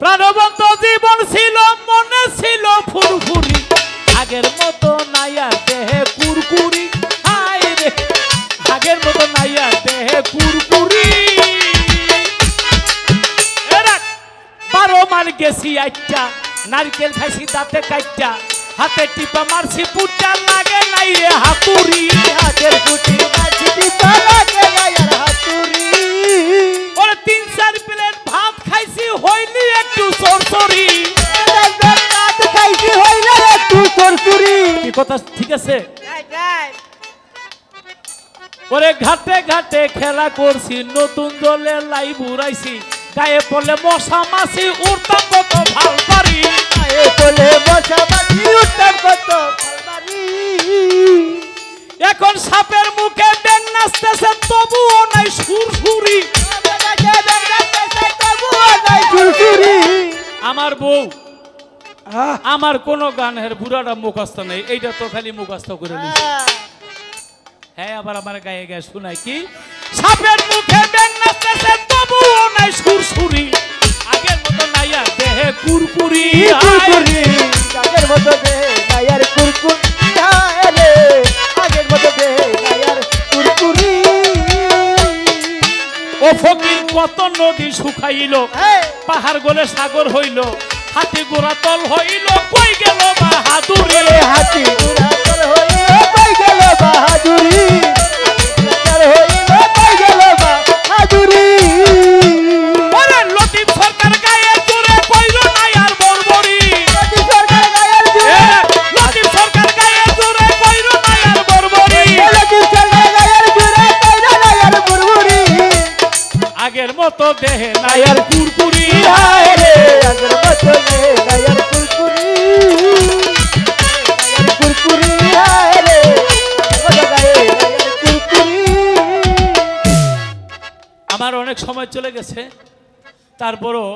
প্রাণবন্ত জীবন ছিল মনে ছিল ফুরফুরি আগের মতো নাই আর দেহে কুরকুরি হায় রে আগের মতো নাই আর দেহে কুরকুরি 12 মান গেছি আইটা নারকেল খাইছি দাঁতে কাইটা হাতে টিপা মারছি পুটা লাগে নাই রে হাতুরি হাতের পুটি মারছি টিপা লাগে নাই আর হাতুরি ওরে 3-4 প্লেট ভাত খাইছি হইলি একটু সরসরি ভাত খাইছি হইলি একটু সরসরি কি কথা ঠিক আছে ওরে ঘাটে ঘাটে খেলা করছি নতুন দলে লাইভ উড়াইছি গায়ে পড়লে মশা মাছি উড়তাম কত ভাল পারি গায়ে পড়লে মশা মাছি উড়তাম কত ভাল পারি এখন সাপের মুখে ব্যাঙ নাচতেছে তবুও নাই সুরসুরি আমার বউ আমার কোন গানের বুড়াটা মুখস্থ নেই এইটা তো খালি মুখস্থ করে নিছে হ্যাঁ আবার আমার গায়ে গায়ে শোনায় কি সাপের মুখে ব্যাঙ নাচতেছে তবুও নাই সুরসুরি আগের মতো নাই আর দেহে কুরকুরি আগের মতো দেহে নাই আর কুরকুরি আগের মতো দেহে নাই আর কুরকুরি ও ফকির কত নদী শুকাইল পাহাড় গলে সাগর হইল হাতি গোড়া তল হইল কই গেল বাহাদুরি হাতি গোড়া তল হইল কই গেল বাহাদুরি হইল কই গেল বাহাদুরি ওরে লতিফ সরকার গায়ে জোরে কইল নাই আর বরবরি লতিফ সরকার গায়ে জোরে লতিফ সরকার গায়ে জোরে কইল নাই আর বরবরি লতিফ সরকার গায়ে জোরে কইল নাই আর বরবরি আগের মতো দেহে নাই আর কুরকুরি হায় রে আগের মতো দেহে নাই আর কুরকুরি কুরকুরি হায় রে আগের গায়ে নাই আর কুরকুরি আমার অনেক সময় চলে গেছে তারপরও